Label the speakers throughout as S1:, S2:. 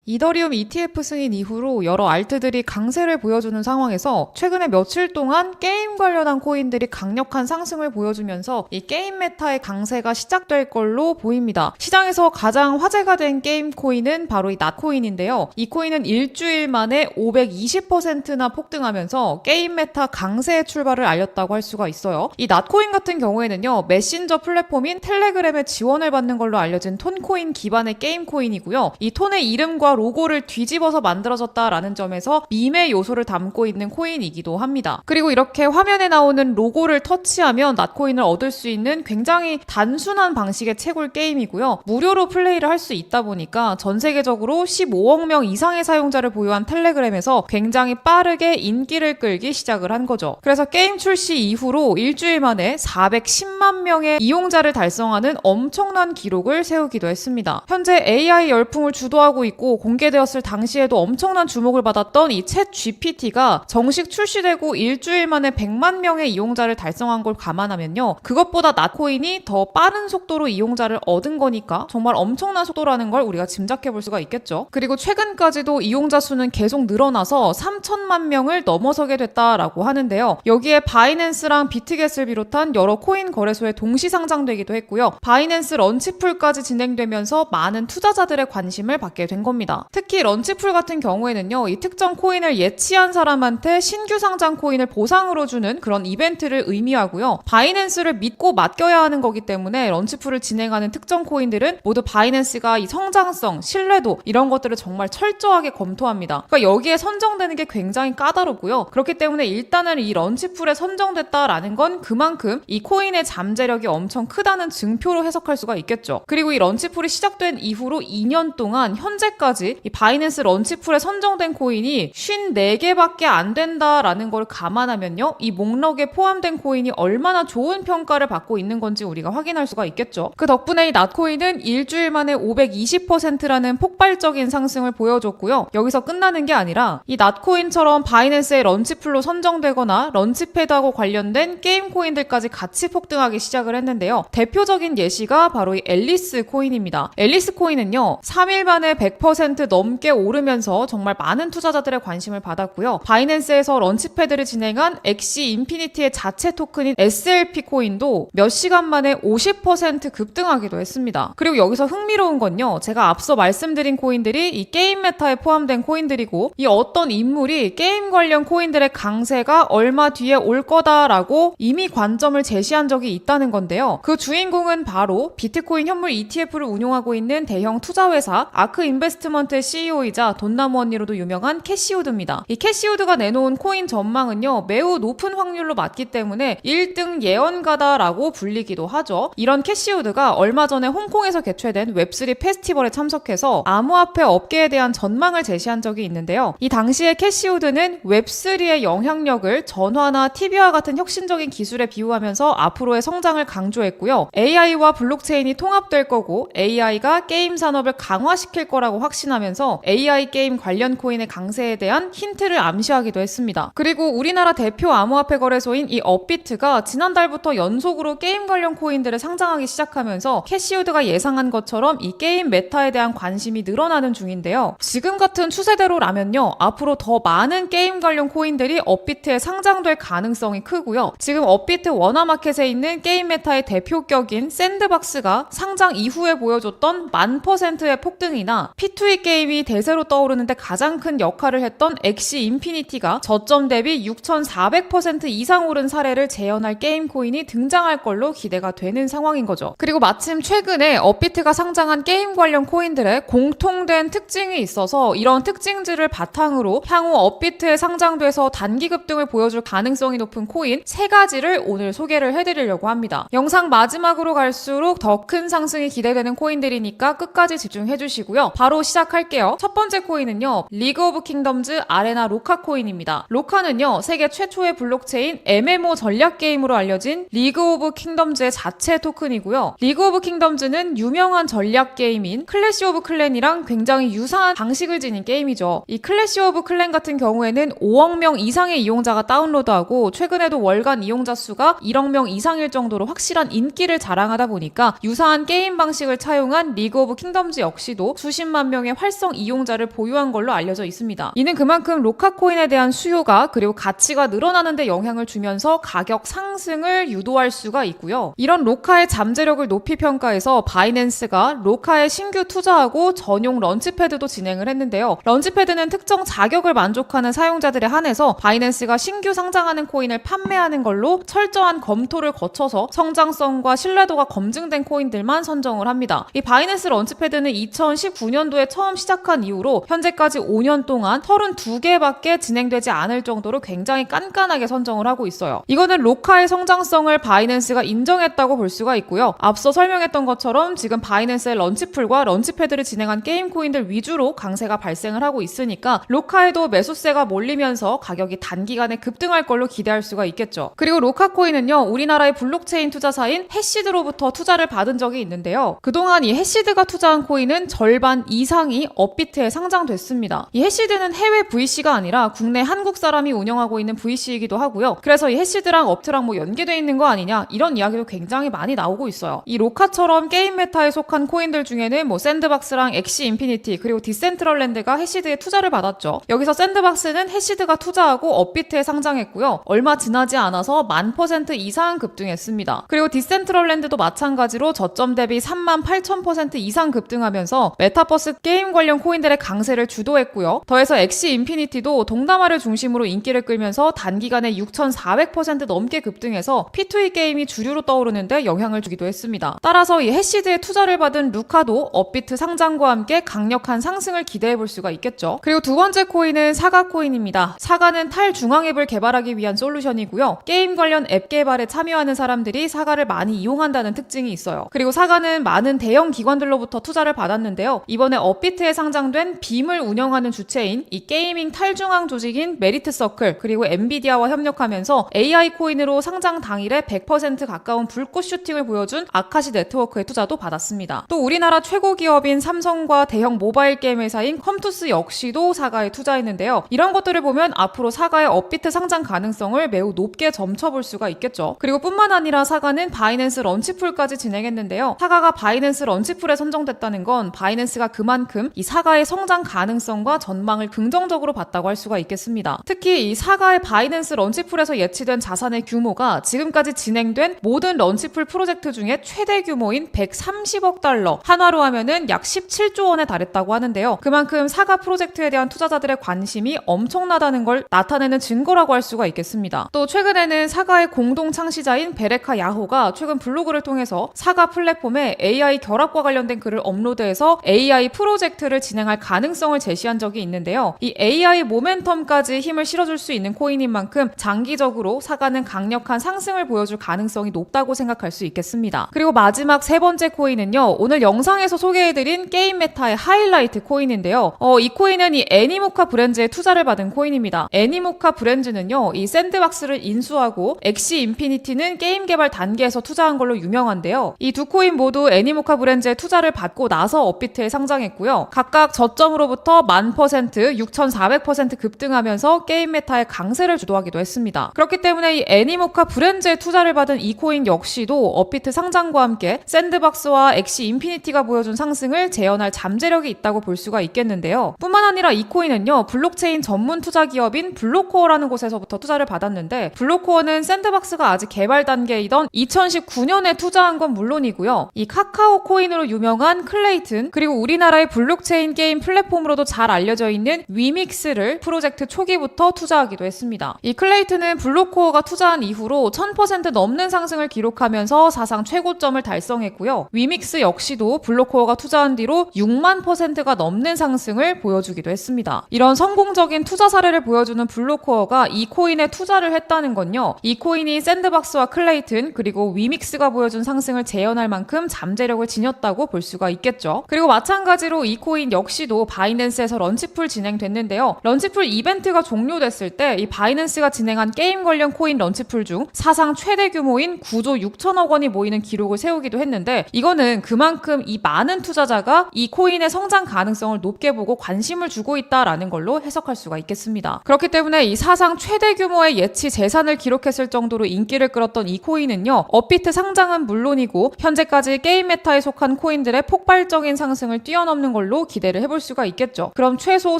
S1: 이더리움 ETF 승인 이후로 여러 알트들이 강세를 보여주는 상황에서 최근에 며칠 동안 게임 관련한 코인들이 강력한 상승을 보여주면서 이 게임 메타의 강세가 시작될 걸로 보입니다. 시장에서 가장 화제가 된 게임 코인은 바로 이 낫코인인데요. 이 코인은 일주일 만에 520%나 폭등하면서 게임 메타 강세의 출발을 알렸다고 할 수가 있어요. 이 낫코인 같은 경우에는요, 메신저 플랫폼인 텔레그램의 지원을 받는 걸로 알려진 톤코인 기반의 게임 코인이고요. 이 톤의 이름과 로고를 뒤집어서 만들어졌다라는 점에서 밈의 요소를 담고 있는 코인이기도 합니다. 그리고 이렇게 화면에 나오는 로고를 터치하면 낫코인을 얻을 수 있는 굉장히 단순한 방식의 채굴 게임이고요. 무료로 플레이를 할 수 있다 보니까 전 세계적으로 15억 명 이상의 사용자를 보유한 텔레그램에서 굉장히 빠르게 인기를 끌기 시작을 한 거죠. 그래서 게임 출시 이후로 일주일 만에 410만 명의 이용자를 달성하는 엄청난 기록을 세우기도 했습니다. 현재 AI 열풍을 주도하고 있고 공개되었을 당시에도 엄청난 주목을 받았던 이 챗 GPT가 정식 출시되고 일주일 만에 100만 명의 이용자를 달성한 걸 감안하면요, 그것보다 낫코인이 더 빠른 속도로 이용자를 얻은 거니까 정말 엄청난 속도라는 걸 우리가 짐작해 볼 수가 있겠죠. 그리고 최근까지도 이용자 수는 계속 늘어나서 3천만 명을 넘어서게 됐다라고 하는데요. 여기에 바이낸스랑 비트겟을 비롯한 여러 코인 거래소에 동시 상장되기도 했고요. 바이낸스 런치풀까지 진행되면서 많은 투자자들의 관심을 받게 된 겁니다. 특히 런치풀 같은 경우에는요, 이 특정 코인을 예치한 사람한테 신규 상장 코인을 보상으로 주는 그런 이벤트를 의미하고요. 바이낸스를 믿고 맡겨야 하는 거기 때문에 런치풀을 진행하는 특정 코인들은 모두 바이낸스가 이 성장성, 신뢰도 이런 것들을 정말 철저하게 검토합니다. 그러니까 여기에 선정되는 게 굉장히 까다롭고요. 그렇기 때문에 일단은 이 런치풀에 선정됐다라는 건 그만큼 이 코인의 잠재력이 엄청 크다는 증표로 해석할 수가 있겠죠. 그리고 이 런치풀이 시작된 이후로 2년 동안 현재까지 이 바이낸스 런치풀에 선정된 코인이 54개밖에 안 된다라는 걸 감안하면요, 이 목록에 포함된 코인이 얼마나 좋은 평가를 받고 있는 건지 우리가 확인할 수가 있겠죠. 그 덕분에 이 낫코인은 일주일 만에 520%라는 폭발적인 상승을 보여줬고요. 여기서 끝나는 게 아니라 이 낫코인처럼 바이낸스의 런치풀로 선정되거나 런치패드하고 관련된 게임 코인들까지 같이 폭등하기 시작을 했는데요. 대표적인 예시가 바로 이 앨리스 코인입니다. 앨리스 코인은요, 3일 만에 100% 넘게 오르면서 정말 많은 투자자들의 관심을 받았고요. 바이낸스에서 런치패드를 진행한 엑시 인피니티의 자체 토큰인 SLP 코인도 몇 시간 만에 50% 급등하기도 했습니다. 그리고 여기서 흥미로운 건요, 제가 앞서 말씀드린 코인들이 이 게임 메타에 포함된 코인들이고, 이 어떤 인물이 게임 관련 코인들의 강세가 얼마 뒤에 올 거다라고 이미 관점을 제시한 적이 있다는 건데요. 그 주인공은 바로 비트코인 현물 ETF를 운용하고 있는 대형 투자회사 아크 인베스트먼트의 CEO이자 돈나무 언니로도 유명한 캐시우드입니다. 이 캐시우드가 내놓은 코인 전망은요, 매우 높은 확률로 맞기 때문에 1등 예언가다라고 불리기도 하죠. 이런 캐시우드가 얼마 전에 홍콩에서 개최된 웹3 페스티벌에 참석해서 암호화폐 업계에 대한 전망을 제시한 적이 있는데요. 이 당시에 캐시우드는 웹3의 영향력을 전화나 TV와 같은 혁신적인 기술에 비유하면서 앞으로의 성장을 강조했고요. AI와 블록체인이 통합될 거고 AI가 게임 산업을 강화시킬 거라고 확신하면서 AI 게임 관련 코인의 강세에 대한 힌트를 암시하기도 했습니다. 그리고 우리나라 대표 암호화폐 거래소인 이 업비트가 지난달부터 연속으로 게임 관련 코인들을 상장하기 시작하면서 캐시우드가 예상한 것처럼 이 게임 메타에 대한 관심이 늘어나는 중인데요. 지금 같은 추세대로라면요, 앞으로 더 많은 게임 관련 코인들이 업비트에 상장될 가능성이 크고요. 지금 업비트 원화마켓에 있는 게임 메타의 대표격인 샌드박스가 상장 이후에 보여줬던 1000%의 폭등이나 P2E 게임이 대세로 떠오르는데 가장 큰 역할을 했던 엑시 인피니티가 저점 대비 6400% 이상 오른 사례를 재현할 게임 코인이 등장할 걸로 기대가 되는 상황인 거죠. 그리고 마침 최근에 업비트가 상장한 게임 관련 코인들의 공통된 특징이 있어서 이런 특징들을 바탕으로 향후 업비트에 상장돼서 단기 급등을 보여줄 가능성이 높은 코인 3가지를 오늘 소개를 해드리려고 합니다. 영상 마지막으로 갈수록 더 큰 상승이 기대되는 코인들이니까 끝까지 집중해주시고요. 바로 시작할게요. 첫 번째 코인은요, 리그 오브 킹덤즈 아레나 로카 코인입니다. 로카는요, 세계 최초의 블록체인 MMO 전략 게임으로 알려진 리그 오브 킹덤즈의 자체 토큰이고요. 리그 오브 킹덤즈는 유명한 전략 게임인 클래시 오브 클랜이랑 굉장히 유사한 방식을 지닌 게임이죠. 이 클래시 오브 클랜 같은 경우에는 5억 명 이상의 이용자가 다운로드하고 최근에도 월간 이용자 수가 1억 명 이상일 정도로 확실한 인기를 자랑하다 보니까 유사한 게임 방식을 차용한 리그 오브 킹덤즈 역시도 수십만 명의 활성 이용자를 보유한 걸로 알려져 있습니다. 이는 그만큼 로카 코인에 대한 수요가 그리고 가치가 늘어나는 데 영향을 주면서 가격 상승을 유도할 수가 있고요. 이런 로카의 잠재력을 높이 평가해서 바이낸스가 로카에 신규 투자하고 전용 런치패드도 진행을 했는데요. 런치패드는 특정 자격을 만족하는 사용자들에 한해서 바이낸스가 신규 상장하는 코인을 판매하는 걸로 철저한 검토를 거쳐서 성장성과 신뢰도가 검증된 코인들만 선정을 합니다. 이 바이낸스 런치패드는 2019년도에 처음 시작한 이후로 현재까지 5년 동안 32개밖에 진행되지 않을 정도로 굉장히 깐깐하게 선정을 하고 있어요. 이거는 로카의 성장성을 바이낸스가 인정했다고 볼 수가 있고요. 앞서 설명했던 것처럼 지금 바이낸스의 런치풀과 런치패드를 진행한 게임 코인들 위주로 강세가 발생을 하고 있으니까 로카에도 매수세가 몰리면서 가격이 단기간에 급등할 걸로 기대할 수가 있겠죠. 그리고 로카 코인은요, 우리나라의 블록체인 투자사인 해시드로부터 투자를 받은 적이 있는데요. 그동안 이 해시드가 투자한 코인은 절반 이상이 업비트에 상장됐습니다. 이 해시드는 해외 VC가 아니라 국내 한국 사람이 운영하고 있는 VC이기도 하고요. 그래서 이 해시드랑 업트랑 뭐 연계되어 있는 거 아니냐 이런 이야기도 굉장히 많이 나오고 있어요. 이 로카처럼 게임 메타에 속한 코인들 중에는 뭐 샌드박스랑 엑시 인피니티 그리고 디센트럴랜드가 해시드에 투자를 받았죠. 여기서 샌드박스는 해시드가 투자하고 업비트에 상장했고요. 얼마 지나지 않아서 10,000% 이상 급등했습니다. 그리고 디센트럴랜드도 마찬가지로 저점 대비 38,000% 이상 급등하면서 메타버스 게임 관련 코인들의 강세를 주도했고요. 더해서 엑시 인피니티도 동남아를 중심으로 인기를 끌면서 단기간에 6,400% 넘게 급등해서 P2E 게임이 주류로 떠오르는데 영향을 주기도 했습니다. 따라서 이 해시드에 투자를 받은 루카도 업비트 상장과 함께 강력한 상승을 기대해 볼 수가 있겠죠. 그리고 두 번째 코인은 사가 코인입니다. 사가는 탈중앙 앱을 개발하기 위한 솔루션이고요. 게임 관련 앱 개발에 참여하는 사람들이 사가를 많이 이용한다는 특징이 있어요. 그리고 사가는 많은 대형 기관들로부터 투자를 받았는데요. 이번에 업비트에 상장된 빔을 운영하는 주체인 이 게이밍 탈중앙 조직인 메리트 서클 그리고 엔비디아와 협력하면서 AI 코인으로 상장 당일에 100% 가까운 불꽃 슈팅을 보여준 아카시 네트워크의 투자도 받았습니다. 또 우리나라 최고 기업인 삼성과 대형 모바일 게임 회사인 컴투스 역시도 사가에 투자했는데요. 이런 것들을 보면 앞으로 사가의 업비트 상장 가능성을 매우 높게 점쳐볼 수가 있겠죠. 그리고 뿐만 아니라 사가는 바이낸스 런치풀까지 진행했는데요. 사가가 바이낸스 런치풀에 선정됐다는 건 바이낸스가 그만큼 이 사가의 성장 가능성과 전망을 긍정적으로 봤다고 할 수가 있겠습니다. 특히 이 사가의 바이낸스 런치풀에서 예치된 자산의 규모가 지금까지 진행된 모든 런치풀 프로젝트 중에 최대 규모인 130억 달러, 한화로 하면은 약 17조 원에 달했다고 하는데요. 그만큼 사가 프로젝트에 대한 투자자들의 관심이 엄청나다는 걸 나타내는 증거라고 할 수가 있겠습니다. 또 최근에는 사가의 공동 창시자인 베레카 야호가 최근 블로그를 통해서 사가 플랫폼에 AI 결합과 관련된 글을 업로드해서 AI 프로젝트를 진행할 가능성을 제시한 적이 있는데요. 이 AI 모멘텀까지 힘을 실어줄 수 있는 코인인 만큼 장기적으로 사가는 강력한 상승을 보여줄 가능성이 높다고 생각할 수 있겠습니다. 그리고 마지막 세 번째 코인은요. 오늘 영상에서 소개해드린 게임 메타의 하이라이트 코인인데요. 이 코인은 이 애니모카 브랜드에 투자를 받은 코인입니다. 애니모카 브랜드는요. 이 샌드박스를 인수하고 엑시 인피니티는 게임 개발 단계에서 투자한 걸로 유명한데요. 이 두 코인 모두 애니모카 브랜드에 투자를 받고 나서 업비트에 상장했고요. 각각 저점으로부터 1000%, 6,400% 급등하면서 게임 메타의 강세를 주도하기도 했습니다. 그렇기 때문에 이 애니모카 브랜드에 투자를 받은 이 코인 역시도 업비트 상장과 함께 샌드박스와 엑시 인피니티가 보여준 상승을 재현할 잠재력이 있다고 볼 수가 있겠는데요. 뿐만 아니라 이 코인은요. 블록체인 전문 투자 기업인 블록코어라는 곳에서부터 투자를 받았는데 블록코어는 샌드박스가 아직 개발 단계이던 2019년에 투자한 건 물론이고요. 이 카카오 코인으로 유명한 클레이튼 그리고 우리나라의 블록체인 게임 플랫폼으로도 잘 알려져 있는 위믹스를 프로젝트 초기부터 투자하기도 했습니다. 이 클레이튼은 블록코어가 투자한 이후로 1000% 넘는 상승을 기록하면서 사상 최고점을 달성했고요. 위믹스 역시도 블록코어가 투자한 뒤로 6만%가 넘는 상승을 보여주기도 했습니다. 이런 성공적인 투자 사례를 보여주는 블록코어가 이 코인에 투자를 했다는 건요. 이 코인이 샌드박스와 클레이튼 그리고 위믹스가 보여준 상승을 재현할 만큼 잠재력을 지녔다고 볼 수가 있겠죠. 그리고 마찬가지로 이 코인 역시도 바이낸스에서 런치풀 진행됐는데요. 런치풀 이벤트가 종료됐을 때 이 바이낸스가 진행한 게임 관련 코인 런치풀 중 사상 최대 규모인 9조 6천억 원이 모이는 기록을 세우기도 했는데 이거는 그만큼 이 많은 투자자가 이 코인의 성장 가능성을 높게 보고 관심을 주고 있다라는 걸로 해석할 수가 있겠습니다. 그렇기 때문에 이 사상 최대 규모의 예치 재산을 기록했을 정도로 인기를 끌었던 이 코인은요. 업비트 상장은 물론이고 현재까지 게임 메타에 속한 코인들의 폭발적인 상승을 뛰어넘는 걸로 걸로 기대를 해볼 수가 있겠죠. 그럼 최소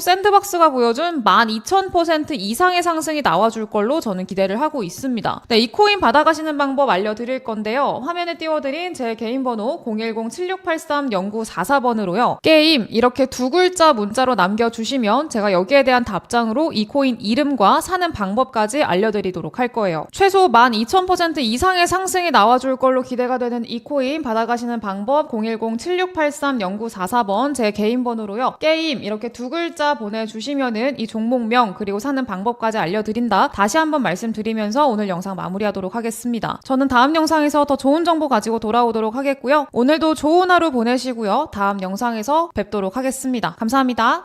S1: 샌드박스가 보여준 12,000% 이상의 상승이 나와줄 걸로 저는 기대를 하고 있습니다. 네, 이 코인 받아가시는 방법 알려드릴 건데요. 화면에 띄워드린 제 개인 번호 010-7683-0944번으로요. 게임 이렇게 두 글자 문자로 남겨주시면 제가 여기에 대한 답장으로 이 코인 이름과 사는 방법까지 알려드리도록 할 거예요. 최소 12,000% 이상의 상승이 나와줄 걸로 기대가 되는 이 코인 받아가시는 방법 010-7683-0944번 제 개인 번호로요. 게임 이렇게 두 글자 보내주시면은 이 종목명 그리고 사는 방법까지 알려드린다. 다시 한번 말씀드리면서 오늘 영상 마무리하도록 하겠습니다. 저는 다음 영상에서 더 좋은 정보 가지고 돌아오도록 하겠고요. 오늘도 좋은 하루 보내시고요. 다음 영상에서 뵙도록 하겠습니다. 감사합니다.